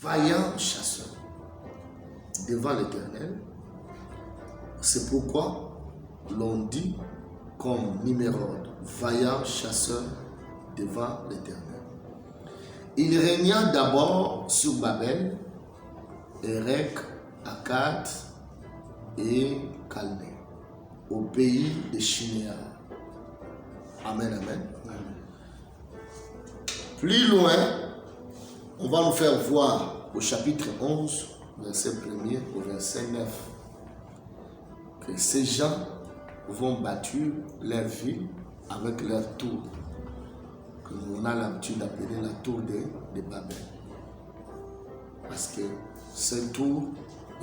vaillant chasseur devant l'Éternel. C'est pourquoi l'on dit comme Nimrod, vaillant chasseur devant l'Éternel. Il régna d'abord sur Babel, Érec, Akkad et Calné, au pays de Shinéar. Amen, amen. Plus loin, on va nous faire voir au chapitre 11, verset 1er au verset 9, que ces gens vont bâtir leur ville avec leur tour, que l'on a l'habitude d'appeler la tour de Babel. Parce que cette tour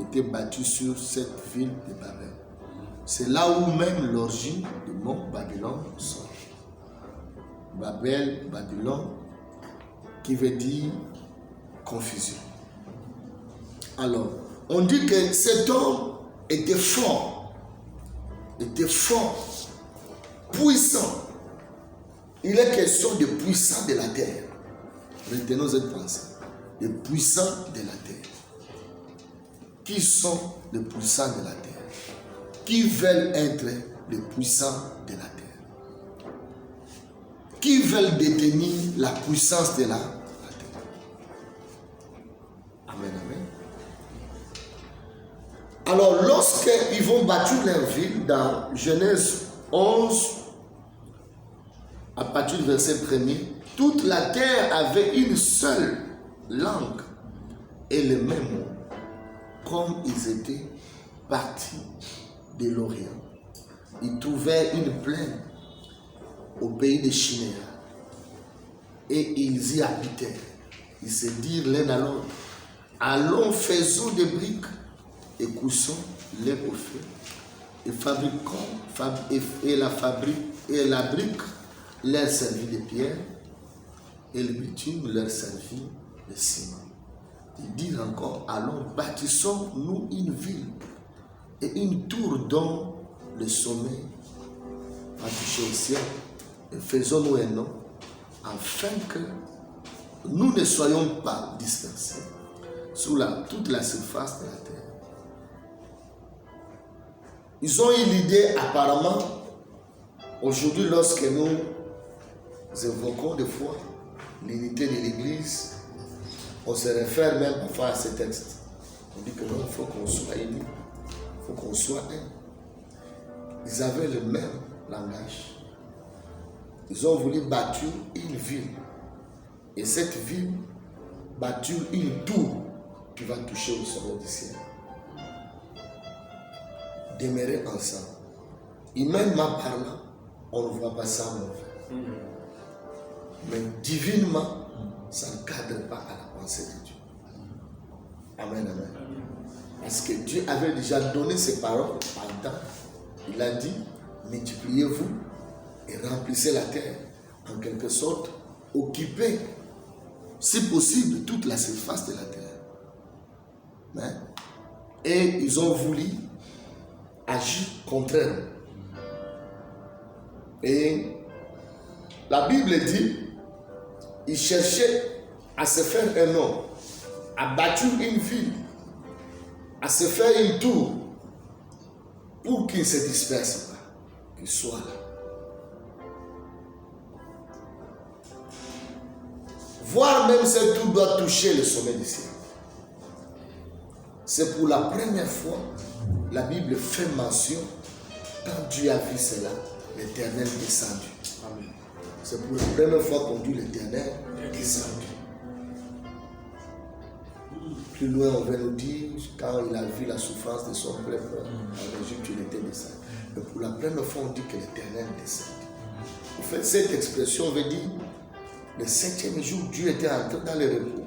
était bâtie sur cette ville de Babel. C'est là où même l'origine du nom Babylone sort. Babel, Babylone, qui veut dire confusion. Alors, on dit que cet homme était fort, puissant. Il est question de puissants de la terre. Retenons cette pensée. Les puissants de la terre. Qui sont les puissants de la terre? Qui veulent être les puissants de la terre? Qui veulent détenir la puissance de la terre? Amen, amen. Alors, lorsqu'ils vont bâtir leur ville, dans Genèse 11, à partir du verset 1er, toute la terre avait une seule langue et le même mot, comme ils étaient partis de l'Orient. Ils trouvaient une plaine au pays de Shinéar et ils y habitaient. Ils se dirent l'un à l'autre, allons, faisons des briques et coussons-les au feu et fabriquons et la brique leur servit de pierre et le bitume leur servit de ciment. Ils disent encore, allons, bâtissons-nous une ville et une tour dont le sommet va toucher au ciel et faisons-nous un nom afin que nous ne soyons pas dispersés sur toute la surface de la terre. Ils ont eu l'idée apparemment, aujourd'hui lorsque nous évoquons des fois l'unité de l'Église, on se réfère même parfois à ces textes. On dit que non, il faut qu'on soit unis, il faut qu'on soit un. Ils avaient le même langage. Ils ont voulu bâtir une ville. Et cette ville, bâtir une tour qui va toucher au sommet du ciel. Demeurer ensemble. Humainement parlant, on ne voit pas ça en fait. Mais divinement, ça ne cadre pas à la pensée de Dieu. Amen, amen. Parce que Dieu avait déjà donné ses paroles à Adam. Il a dit, multipliez-vous et remplissez la terre. En quelque sorte, occupez, si possible, toute la surface de la terre. Et ils ont voulu agir contrairement. Et la Bible dit, ils cherchaient à se faire un nom, à bâtir une ville, à se faire une tour, pour qu'ils ne se dispersent pas, qu'ils soient là. Voire même cette tour doit toucher le sommet du ciel. C'est pour la première fois, la Bible fait mention, quand Dieu a vu cela, l'Éternel est descendu. Amen. C'est pour la première fois qu'on dit l'Éternel est descendu. Plus loin, on va nous dire, quand il a vu la souffrance de son peuple en Égypte, il était descendu. Mais pour la première fois, on dit que l'Éternel est descendu. En fait, cette expression veut dire, le 7e jour, Dieu était entré dans le repos.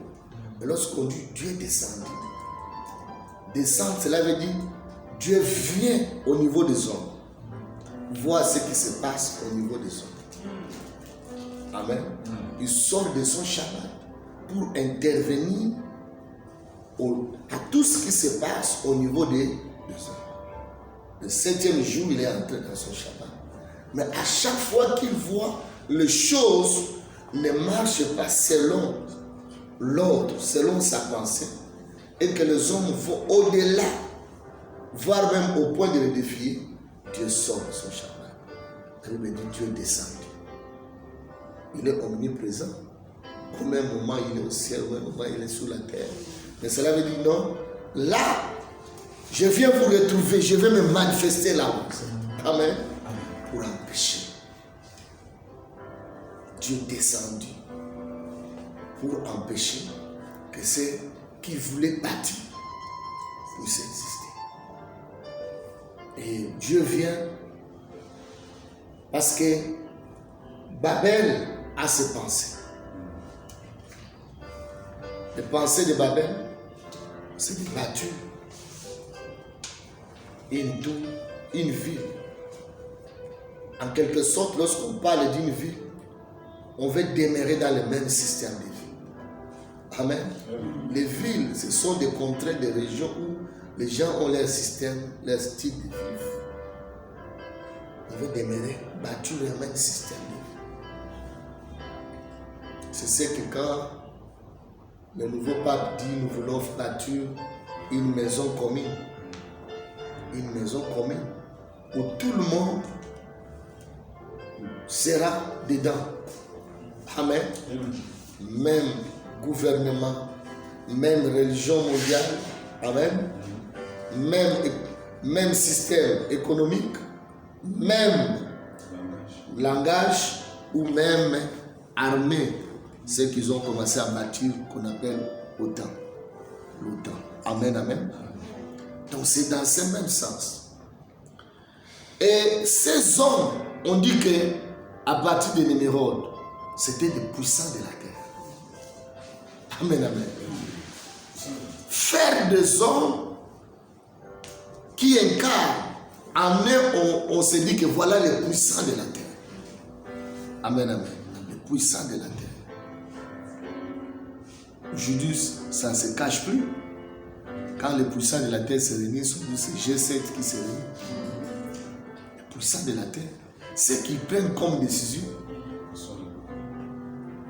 Mais lorsqu'on dit Dieu est descendu, descendre, cela veut dire Dieu vient au niveau des hommes, voir ce qui se passe au niveau des hommes. Amen. Il sort de son Shabbat pour intervenir à tout ce qui se passe au niveau des hommes. Le 7e jour, il est entré dans son Shabbat. Mais à chaque fois qu'il voit les choses ne marchent pas selon l'ordre selon sa pensée et que les hommes vont au-delà, voire même au point de le défier, Dieu sort de son chemin. La Bible dit Dieu descend. Il est omniprésent. Au même moment, il est au ciel, au même moment, il est sur la terre. Mais cela veut dire non, là, je viens vous retrouver, je vais me manifester là-haut. Amen. Pour empêcher. Dieu descendu pour empêcher que ceux qui voulaient bâtir puissent exister. Et Dieu vient parce que Babel a ses pensées. Les pensées de Babel, c'est de bâtir une ville. En quelque sorte, lorsqu'on parle d'une ville, on veut demeurer dans le même système de vie. Amen. Les villes, ce sont des contrées, des régions où les gens ont leur système, leur style de vivre. On veut demeurer, bâtir le même système de vie. C'est ce que quand le nouveau pape dit, nous voulons bâtir une maison commune. Une maison commune où tout le monde sera dedans. Amen. Même gouvernement, même religion mondiale. Amen. Même système économique, même langage ou même armée. Ceux qu'ils ont commencé à bâtir, qu'on appelle l'OTAN. Amen, amen. Donc c'est dans ce même sens. Et ces hommes, on dit que à partir de Némérode, c'était des puissants de la terre. Amen, amen. Faire des hommes qui incarnent, en eux, on se dit que voilà les puissants de la terre. Amen, amen. Les puissants de la terre. Aujourd'hui, ça ne se cache plus. Quand les puissants de la terre se réunissent, c'est G7 qui se réunit. Les puissants de la terre, ce qu'ils prennent comme décision,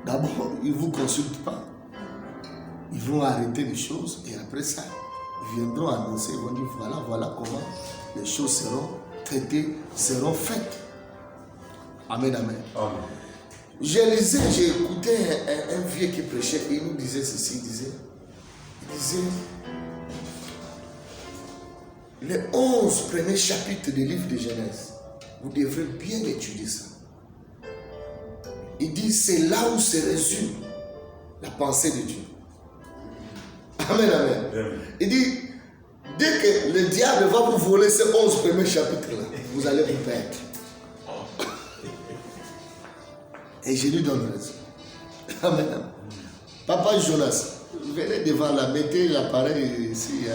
d'abord, ils ne vous consultent pas. Ils vont arrêter les choses et après ça, ils viendront annoncer, ils vont dire voilà comment les choses seront traitées, seront faites. Amen, amen. Amen. J'ai écouté un vieux qui prêchait et il nous disait ceci, il disait, les 11 premiers chapitres du livre de Genèse, vous devrez bien étudier ça. Il dit, c'est là où se résume la pensée de Dieu. Amen, amen. Il dit, dès que le diable va vous voler ces 11 premiers chapitres-là, vous allez vous perdre. Et je lui donne raison. Amen. Papa Jonas, venez devant là, mettez l'appareil ici.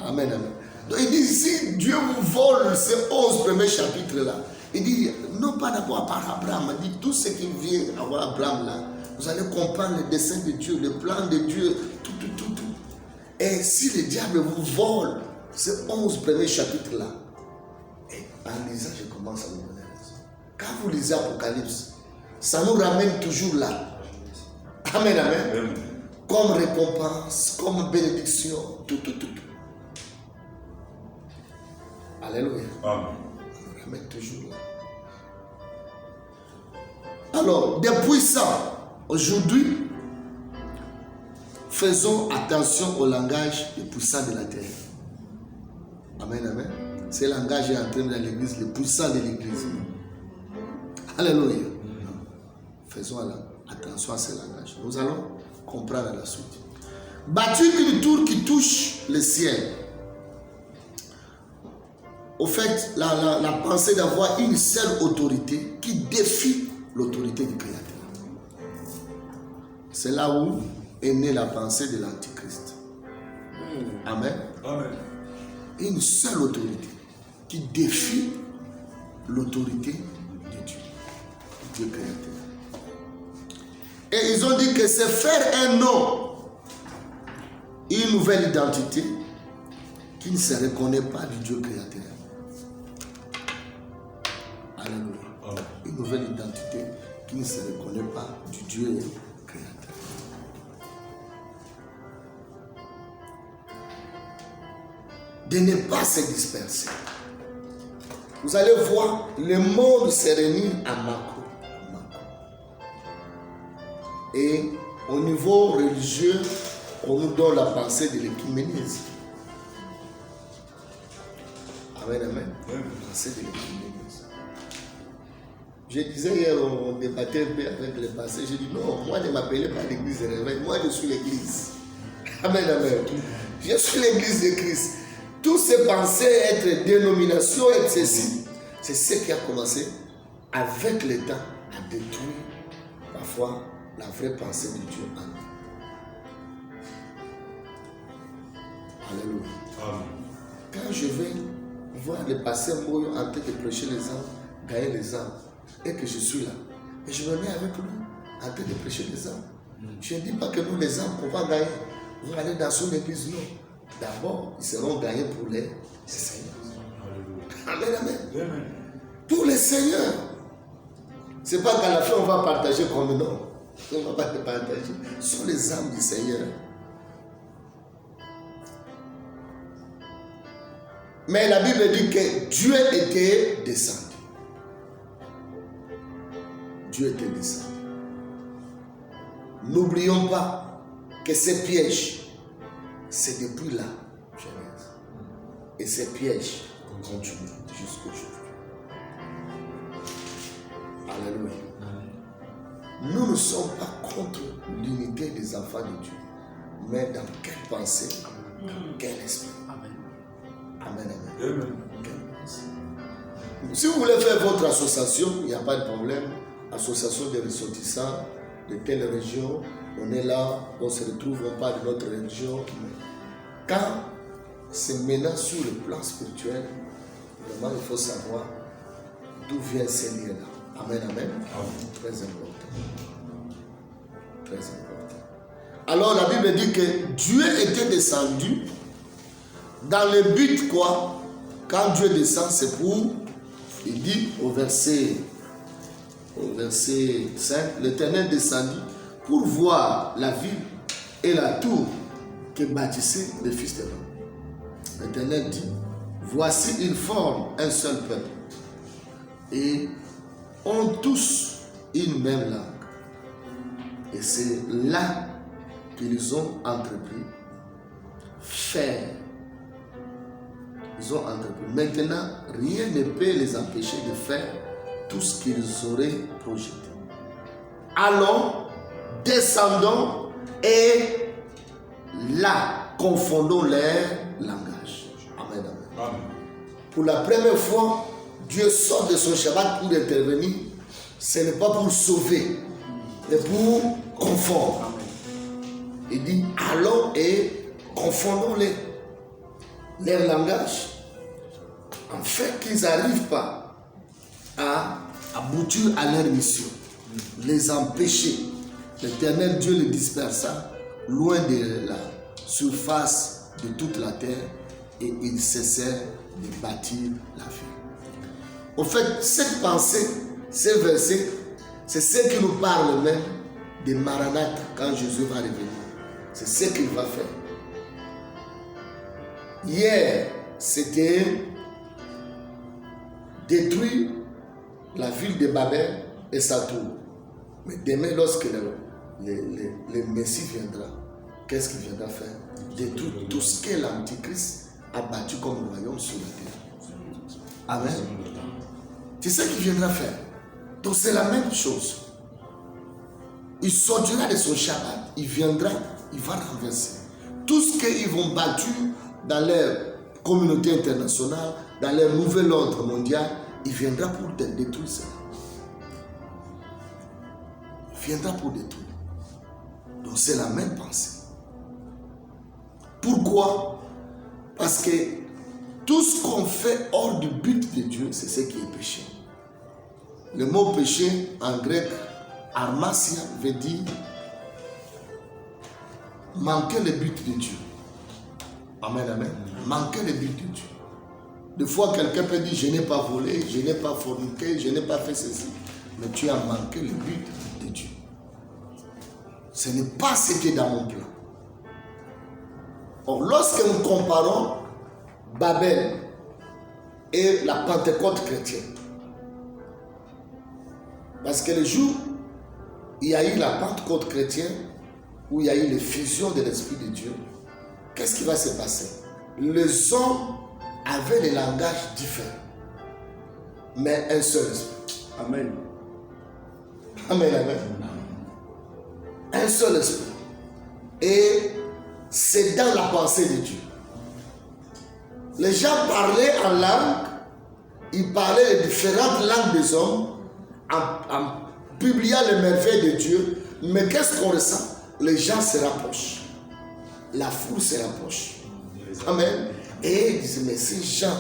Amen, amen. Donc il dit, si Dieu vous vole ces 11 premiers chapitres-là, il dit, non pas d'abord par Abraham, il dit, tout ce qui vient avoir Abraham là, vous allez comprendre le dessein de Dieu, le plan de Dieu, tout. Et si le diable vous vole ces 11 premiers chapitres-là, et en lisant, je commence à vous donner raison. Quand vous lisez Apocalypse, ça nous ramène toujours là. Amen, amen. Comme récompense, comme bénédiction, tout. Alléluia. Amen. On nous ramène toujours là. Alors, des puissants, aujourd'hui, faisons attention au langage des puissants de la terre. Amen, amen. Ce langage est entré dans l'église, les puissants de l'église. Alléluia. Faisons attention à ce langage. Nous allons comprendre à la suite. Bâtir une tour qui touche le ciel. Au fait, la pensée d'avoir une seule autorité qui défie l'autorité du Créateur. C'est là où est née la pensée de l'Antichrist. Amen. Amen. Une seule autorité qui défie l'autorité de Dieu, Dieu Créateur. Et ils ont dit que c'est faire un nom, une nouvelle identité qui ne se reconnaît pas du Dieu Créateur. Alléluia. Une nouvelle identité qui ne se reconnaît pas du Dieu Créateur. de ne pas se disperser. Vous allez voir, le monde se réunit à Mako. Et au niveau religieux, on nous donne la pensée de l'écuménisme. Amen, amen. Pensée de l'écuménisme. Je disais hier, on débattait un peu avec les passés. J'ai dit non, moi ne m'appelez pas l'église de réveil, moi je suis l'église. Amen, amen. Je suis l'église de Christ. Tous ces pensées, être dénomination, être ceci, c'est ce qui a commencé avec le temps à détruire parfois la vraie pensée de Dieu en nous. Alléluia. Amen. Quand je vais voir le pasteur Moyo en train de prêcher les âmes, gagner les âmes, et que je suis là, et je me mets avec lui en train de prêcher les âmes. Je ne dis pas que nous, les âmes, on va gagner, vont aller dans son église, non. D'abord, ils seront gagnés pour les Seigneurs. Amen, amen. Amen. Pour les Seigneurs. Ce n'est pas qu'à la fin on va partager comme non. On ne va pas partager. Ce sont les âmes du Seigneur. Mais la Bible dit que Dieu était descendu. Dieu était descendu. N'oublions pas que ces pièges, c'est depuis la Genèse. Et ces pièges continuent jusqu'aujourd'hui. Alléluia. Nous ne sommes pas contre l'unité des enfants de Dieu. Mais dans quelle pensée, dans quel esprit. Amen. Amen, amen. Amen. Quelle pensée. Si vous voulez faire votre association, il n'y a pas de problème. Association des ressortissants de telle région, on est là, on se retrouve, on parle de notre religion. Quand c'est maintenant sur le plan spirituel, vraiment il faut savoir d'où viennent ces liens-là. Amen, amen. Très important. Très important. Alors la Bible dit que Dieu était descendu dans le but quoi? Quand Dieu descend, c'est pour, il dit au verset 5, l'Éternel descendit pour voir la ville et la tour que bâtissaient les fils de l'homme. L'Éternel dit, voici ils forment un seul peuple et ont tous une même langue. Et c'est là qu'ils ont entrepris faire. Ils ont entrepris. Maintenant, rien ne peut les empêcher de faire tout ce qu'ils auraient projeté. Allons, descendons et là, confondons leur langage. Amen, amen. Amen. Pour la première fois, Dieu sort de son Shabbat pour intervenir. Ce n'est pas pour sauver, mais pour confondre. Il dit, allons et confondons-les. Leur langage, en fait qu'ils n'arrivent pas à aboutir à leur mission, les empêcher. L'Éternel Dieu les dispersa loin de la surface de toute la terre et ils cessèrent de bâtir la ville. Au fait, cette pensée, ces versets, c'est ce qui nous parle même de Maranatha quand Jésus va revenir. C'est ce qu'il va faire. Hier, c'était détruire la ville de Babel et sa tour. Mais demain, lorsque le Messie viendra, qu'est-ce qu'il viendra faire? Détruire tout ce que l'Antichrist a bâti comme royaume sur la terre. Amen. C'est ce qu'il viendra faire. Donc c'est la même chose. Il sortira de son Shabbat, il viendra, il va renverser. Tout ce qu'ils vont bâtir dans leur communauté internationale, dans leur nouvel ordre mondial, il viendra pour détruire ça. Il viendra pour détruire. Donc c'est la même pensée. Pourquoi? Parce que tout ce qu'on fait hors du but de Dieu, c'est ce qui est péché. Le mot péché en grec, armasia, veut dire manquer le but de Dieu. Amen, amen. Manquer le but de Dieu. Des fois, quelqu'un peut dire, je n'ai pas volé, je n'ai pas forniqué, je n'ai pas fait ceci. Mais tu as manqué le but de Dieu. Ce n'est pas ce qui est dans mon plan. Or, lorsque nous comparons Babel et la Pentecôte chrétienne. Parce que le jour, il y a eu la Pentecôte chrétienne, où il y a eu l'effusion de l'Esprit de Dieu, qu'est-ce qui va se passer? Les hommes avaient des langages différents, mais un seul esprit. Amen. Amen, amen. Un seul esprit. Et c'est dans la pensée de Dieu. Les gens parlaient en langue, ils parlaient les différentes langues des hommes en publiant les merveilles de Dieu. Mais qu'est-ce qu'on ressent? Les gens se rapprochent. La foule se rapproche. Amen. Et ils disent, mais ces gens,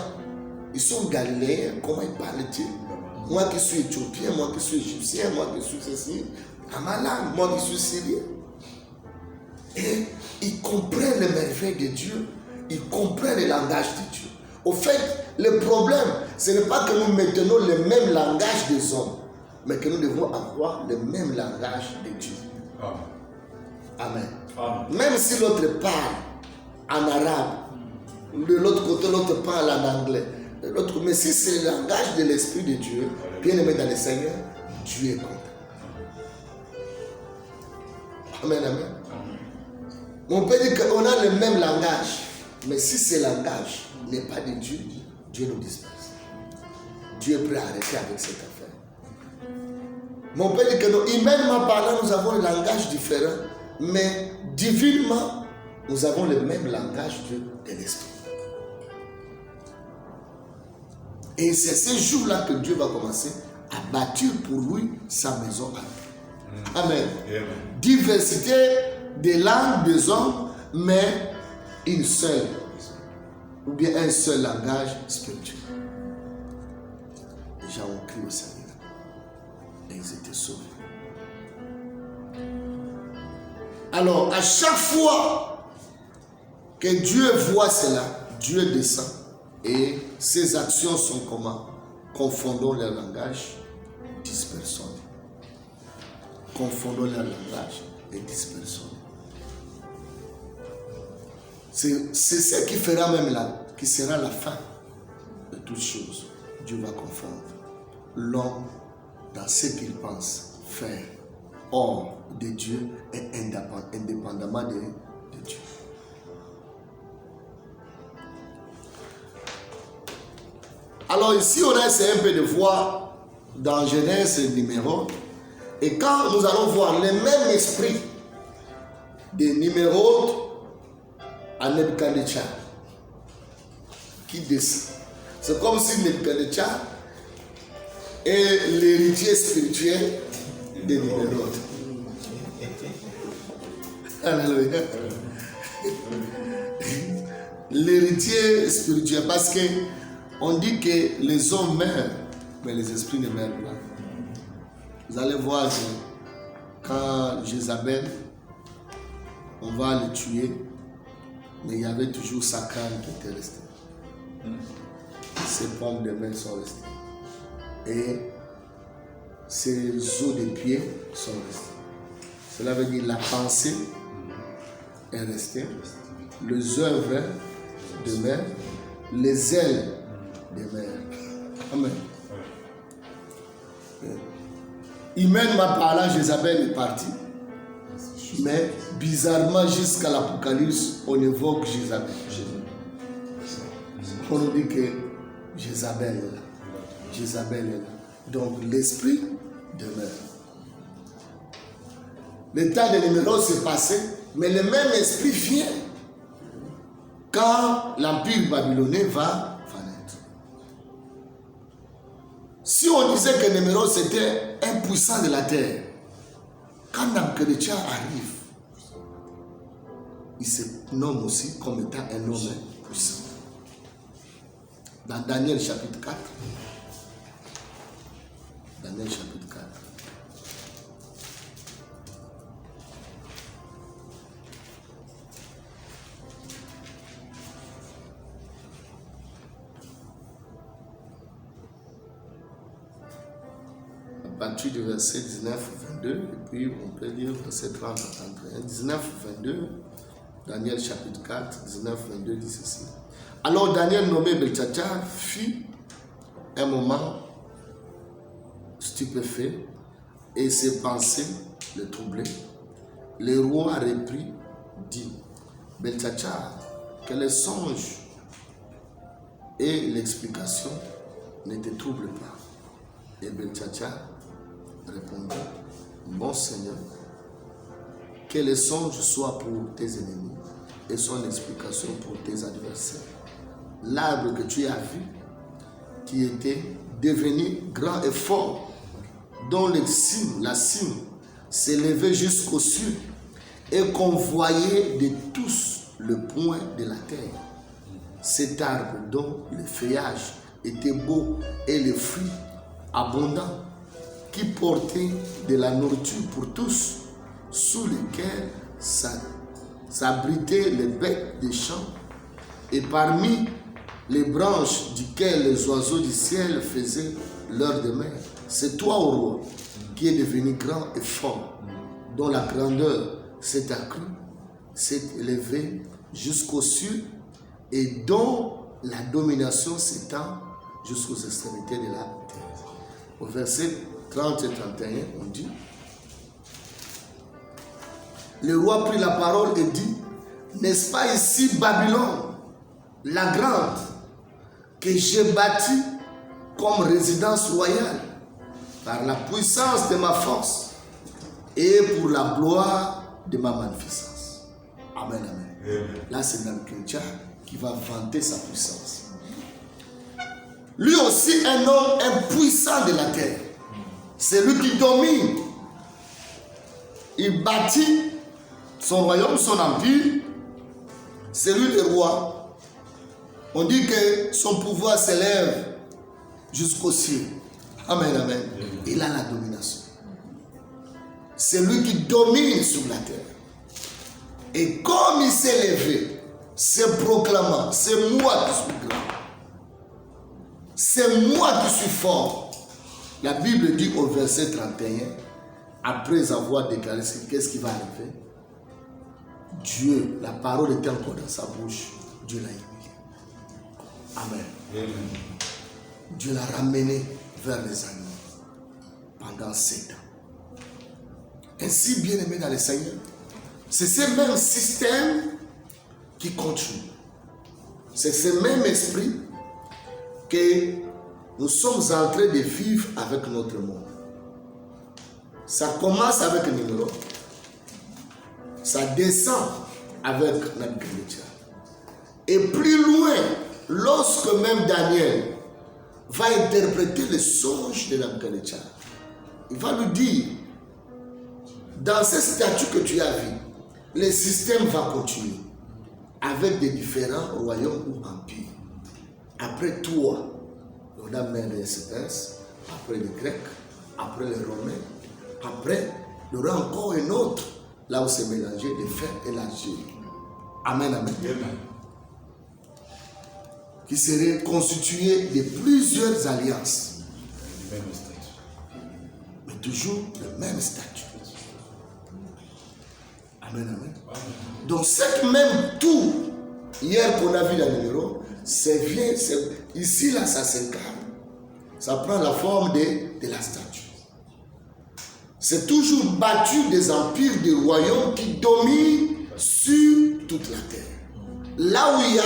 ils sont galiléens, comment ils parlent-ils? Moi qui suis éthiopien, moi qui suis égyptien, moi qui suis ceci, à ma langue, moi qui suis syrien. Et ils comprennent les merveilles de Dieu, ils comprennent le langage de Dieu. Au fait, le problème, ce n'est pas que nous maintenons le même langage des hommes, mais que nous devons avoir le même langage de Dieu. Amen. Amen. Même si l'autre parle en arabe, de l'autre côté, l'autre parle en anglais. Mais si c'est le langage de l'Esprit de Dieu, bien aimé dans le Seigneur, Dieu est content. Amen, amen. On peut dire qu'on a le même langage, mais si ce langage n'est pas de Dieu, Dieu nous disperse. Dieu est prêt à arrêter avec cette affaire. Mais on peut dire que humainement parlant, nous avons un langage différent, mais divinement, nous avons le même langage de l'Esprit. Et c'est ce jour-là que Dieu va commencer à bâtir pour lui sa maison à lui. Amen. Amen. Diversité des langues des hommes, mais une seule, ou bien un seul langage spirituel. Les gens ont crié au Seigneur et ils étaient sauvés. Alors, à chaque fois que Dieu voit cela, Dieu descend et ses actions sont comment? Confondons leur langage, dispersons. Confondons leur langage et dispersons. C'est ce qui fera même là, qui sera la fin de toutes choses. Dieu va confondre l'homme dans ce qu'il pense faire hors de Dieu et indépendamment de Dieu. Alors ici, on a essayé un peu de voir dans Genèse et Numéros. Et quand nous allons voir le même esprit de Numéros à Nebuchadnezzar qui descend. C'est comme si Nebuchadnezzar est l'héritier spirituel de Numéros. Alléluia. L'héritier spirituel, parce que on dit que les hommes meurent, mais les esprits ne meurent pas. Vous allez voir que quand Jézabel, on va le tuer, mais il y avait toujours sa crâne qui était restée. Ses pommes de main sont restées. Et ses os de pied sont restés. Cela veut dire la pensée est restée, les œuvres demeurent, les ailes demeurent. Amen. Humainement parlant, Jézabel est partie. Mais bizarrement, jusqu'à l'Apocalypse, on évoque Jézabel. On nous dit que Jézabel est là. Jézabel est là. Donc l'esprit demeure. Le temps des numéros s'est passé, mais le même esprit vient quand l'empire babylonien va naître. Si on disait que Néméros c'était un puissant de la terre, quand Nabuchodonosor arrive, il se nomme aussi comme étant un homme puissant. Dans Daniel chapitre 4, Daniel chapitre 4, à partir du verset 19 ou 22, et puis on peut lire verset 30 à 31, 19 ou 22, Daniel chapitre 4, 19, 22 dit ceci. Alors Daniel nommé Beltchazzar fit un moment stupéfait et ses pensées le troublaient. Le roi reprit, dit, Beltchazzar, que les songes et l'explication ne te troublent pas. Et Beltchazzar répondit, mon Seigneur, que les songes soient pour tes ennemis et son explication pour tes adversaires. L'arbre que tu as vu, qui était devenu grand et fort, dont la cime s'élevait jusqu'aux cieux et qu'on voyait de tous le point de la terre. Cet arbre dont le feuillage était beau et les fruits abondants, qui portait de la nourriture pour tous, sous lesquels s'abritaient les bêtes des champs, et parmi les branches duquel les oiseaux du ciel faisaient leur demeure. C'est toi, ô roi, qui est devenu grand et fort, dont la grandeur s'est accrue, s'est élevée jusqu'aux cieux, et dont la domination s'étend jusqu'aux extrémités de la terre. Au verset 30 et 31, on dit, le roi prit la parole et dit, n'est-ce pas ici Babylone, la grande, que j'ai bâtie comme résidence royale, par la puissance de ma force et pour la gloire de ma magnificence. Amen, amen. Amen. Là, c'est Nebuchadnezzar qui va vanter sa puissance. Lui aussi, un homme impuissant de la terre. C'est lui qui domine. Il bâtit son royaume, son empire. C'est lui le roi. On dit que son pouvoir s'élève jusqu'au ciel. Amen, amen. Il a la domination. C'est lui qui domine sur la terre. Et comme il s'est levé, se proclamant, c'est moi qui suis grand. C'est moi qui suis fort. La Bible dit au verset 31, après avoir déclaré qu'est-ce qui va arriver, Dieu, la parole était encore dans sa bouche, Dieu l'a humilié. Amen. Amen. Dieu l'a ramené vers les animaux pendant 7 ans. Ainsi, bien aimé dans le Seigneur, c'est ce même système qui continue. C'est ce même esprit que nous sommes en train de vivre avec notre monde. Ça commence avec le numéro, ça descend avec Nebuchadnezzar. Et plus loin, lorsque même Daniel va interpréter les songes de Nebuchadnezzar, il va lui dire, dans ce statut que tu as vu, le système va continuer avec des différents royaumes ou empires. Après toi, on a même les Perses, après les Grecs, après les Romains, après, il y aura encore un autre, là où c'est mélangé le fer et l'argile. Amen, amen. Amen. Qui serait constitué de plusieurs alliances. Mais toujours le même statut. Amen, amen. Donc, cette même tour, hier qu'on a vu dans le numéro, c'est bien, ici, là, ça s'incarne. Ça prend la forme de la statue. C'est toujours battu des empires, des royaumes qui dominent sur toute la terre. Là où il y a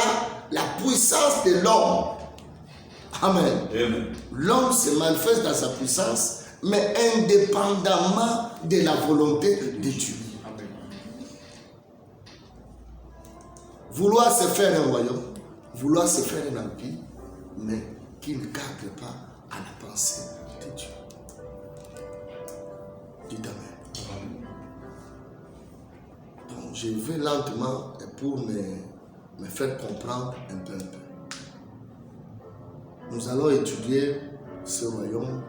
la puissance de l'homme. Amen. Amen. L'homme se manifeste dans sa puissance, mais indépendamment de la volonté de Dieu. Amen. Vouloir se faire un royaume, vouloir se faire un empire, mais qui ne cadre pas à la pensée de Dieu. Dites Amen. Donc, je vais lentement pour me faire comprendre un peu. Nous allons étudier ce royaume.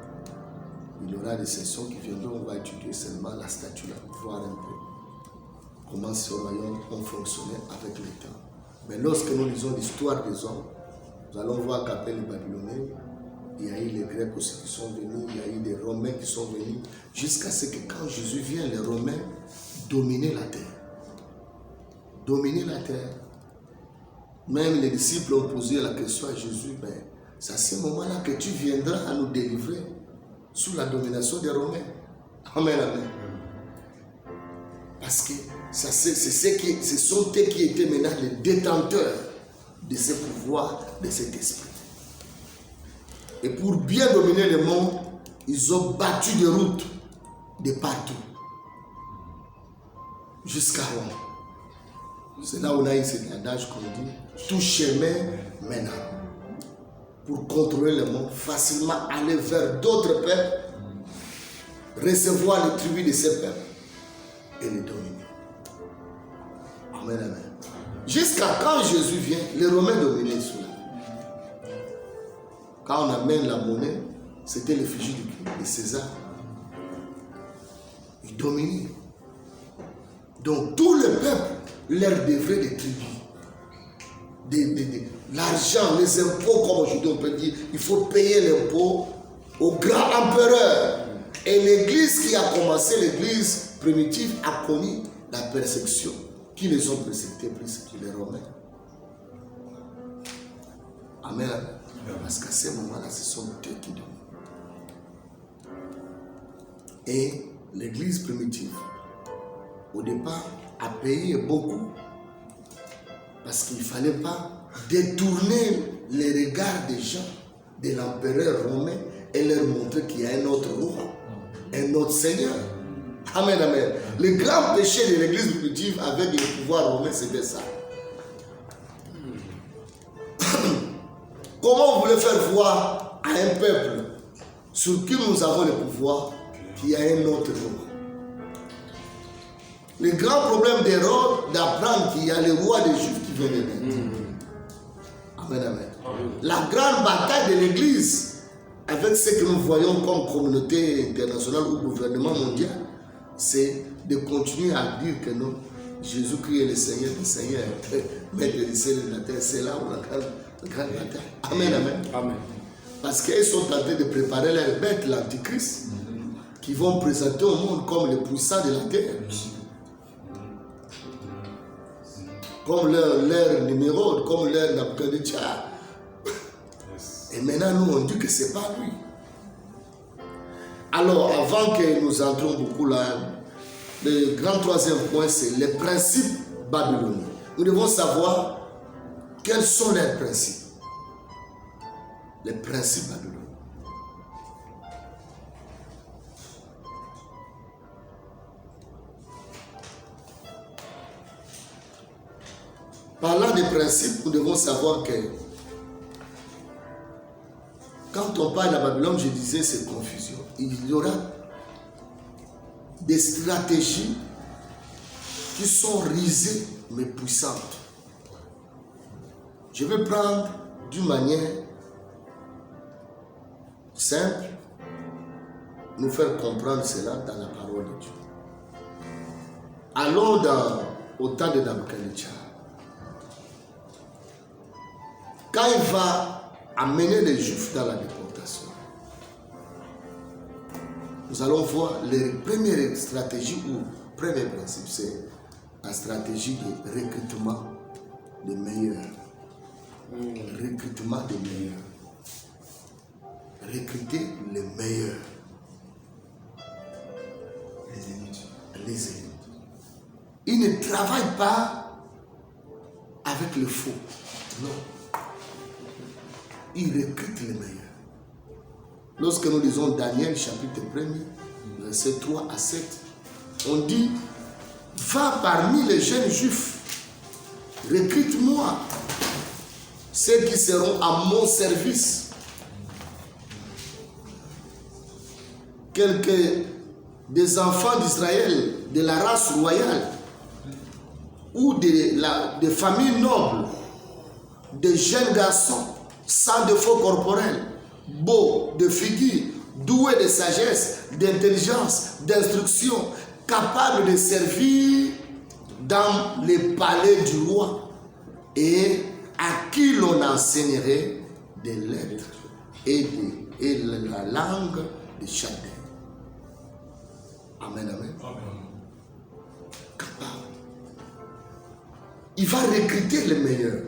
Il y aura des sessions qui viendront. On va étudier seulement la statue là, pour voir un peu comment ce royaume a fonctionné avec le temps. Mais lorsque nous lisons l'histoire des hommes, nous allons voir qu'après les Babyloniens, il y a eu les Grecs aussi qui sont venus, il y a eu les Romains qui sont venus, jusqu'à ce que quand Jésus vient, les Romains dominaient la terre. dominer la terre. Même les disciples ont posé la question à Jésus, ben, c'est à ce moment-là que tu viendras à nous délivrer sous la domination des Romains. Amen, amen. Parce que ce sont eux qui étaient maintenant les détenteurs de ce pouvoir, de cet esprit. Et pour bien dominer le monde, ils ont battu des routes de partout, jusqu'à Rome. C'est là où on a eu cet adage qu'on dit, tout chemin mène à Rome. Pour contrôler le monde, facilement aller vers d'autres peuples, recevoir les tribus de ces peuples et les dominer. Amen, amen. Jusqu'à quand Jésus vient, les Romains dominaient sous la vie. Quand on amène la monnaie, c'était l'effigie de César. Ils dominaient. Donc tout le peuple leur devrait des tribus. L'argent, les impôts, comme aujourd'hui on peut dire, il faut payer l'impôt au grand empereur. Et l'église qui a commencé, l'église primitive, a connu la persécution. Qui les ont persécutés plus que les Romains. Amen. Parce qu'à ce moment-là, ce sont eux qui dominent. Et l'église primitive, au départ, a payé beaucoup. Parce qu'il ne fallait pas détourner les regards des gens de l'empereur romain et leur montrer qu'il y a un autre roi, un autre seigneur. Amen, amen. Le grand péché de l'église primitive avec le pouvoir romain, c'était ça. Comment vous voulez faire voir à un peuple sur qui nous avons le pouvoir qu'il y a un autre roi? Le grand problème d'Hérode, d'apprendre qu'il y a le roi des Juifs qui vient de naître. Amen, amen. La grande bataille de l'église, avec ce que nous voyons comme communauté internationale ou gouvernement mondial, c'est de continuer à dire que non, Jésus-Christ est le Seigneur des Seigneurs, Maître du ciel et de la terre. C'est là où la grande bataille. Amen, amen. Amen. Parce qu'ils sont en train de préparer leur bête, l'Antichrist, qui vont présenter au monde comme les puissants de la terre. Comme leur numéro, comme leur Nabucodonosor. Et maintenant, nous, on dit que ce n'est pas lui. Alors, avant que nous entrons beaucoup là, le grand troisième point, c'est les principes babyloniens. Nous devons savoir quels sont leurs principes. Les principes babyloniens. Parlant des principes, nous devons savoir que quand on parle de la Babylone, je disais, c'est confusion. Il y aura des stratégies qui sont risées mais puissantes. Je vais prendre d'une manière simple, nous faire comprendre cela dans la parole de Dieu. Allons au temps de Nabucodonosor. Quand il va amener les Juifs dans la déportation, nous allons voir les premières stratégies ou premier principe, c'est la stratégie de recrutement des meilleurs. Recrutement des meilleurs. Recruter les meilleurs. Les élites. Les élites. Ils ne travaillent pas avec le faux. Non. Ils recrutent les meilleurs. Lorsque nous lisons Daniel chapitre 1, versets 3 à 7, on dit, va parmi les jeunes juifs, recrute-moi ceux qui seront à mon service. Quelques des enfants d'Israël, de la race royale, ou des familles nobles, des jeunes garçons, sans défaut corporel, beaux de figure, doués de sagesse, d'intelligence, d'instruction, capables de servir dans les palais du roi et à qui l'on enseignerait des lettres et la langue de Chaldée. Amen, amen. Capable. il va recruter les meilleurs.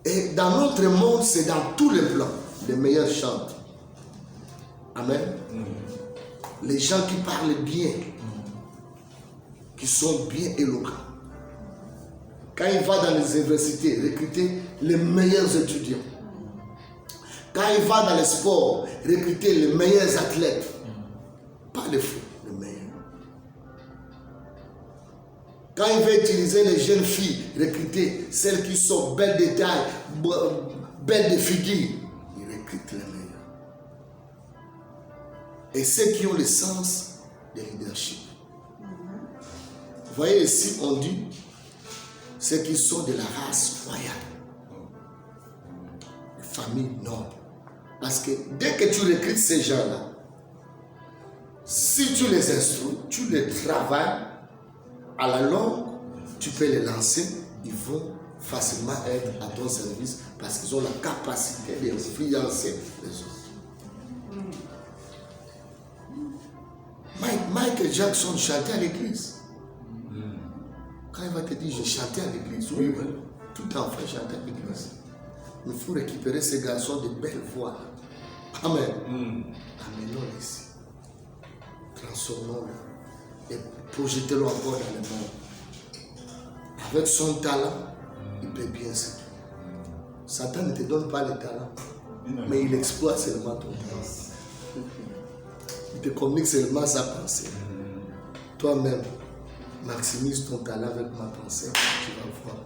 Et dans notre monde, c'est dans tous les plans. Les meilleurs chantent. Amen. Les gens qui parlent bien, qui sont bien éloquents. Quand il va dans les universités, recruter les meilleurs étudiants. Quand il va dans les sports, recruter les meilleurs athlètes. Pas les fous, les meilleurs. Quand il veut utiliser les jeunes filles, recruter celles qui sont belles de taille, belles de figure, il recrute les meilleurs. Et ceux qui ont le sens de leadership. Vous voyez ici, on dit ceux qui sont de la race royale, les familles nobles. Parce que dès que tu recrutes ces gens-là, si tu les instruis, tu les travailles, à la longue, tu peux les lancer, ils vont facilement être à ton service parce qu'ils ont la capacité d'influencer les autres. Michael Jackson chantait à l'église. Quand il va te dire, j'ai chanté à l'église, oui, tout enfant chantait à l'église. Il faut récupérer ces garçons de belles voix. Amen. Amenons-les ici. Transformons-le et projetez-le encore dans le monde. Avec son talent, il peut bien servir. Satan ne te donne pas le talent, mais il exploite seulement ton talent. Il te communique seulement sa pensée. Toi-même, maximise ton talent avec ma pensée, tu vas voir.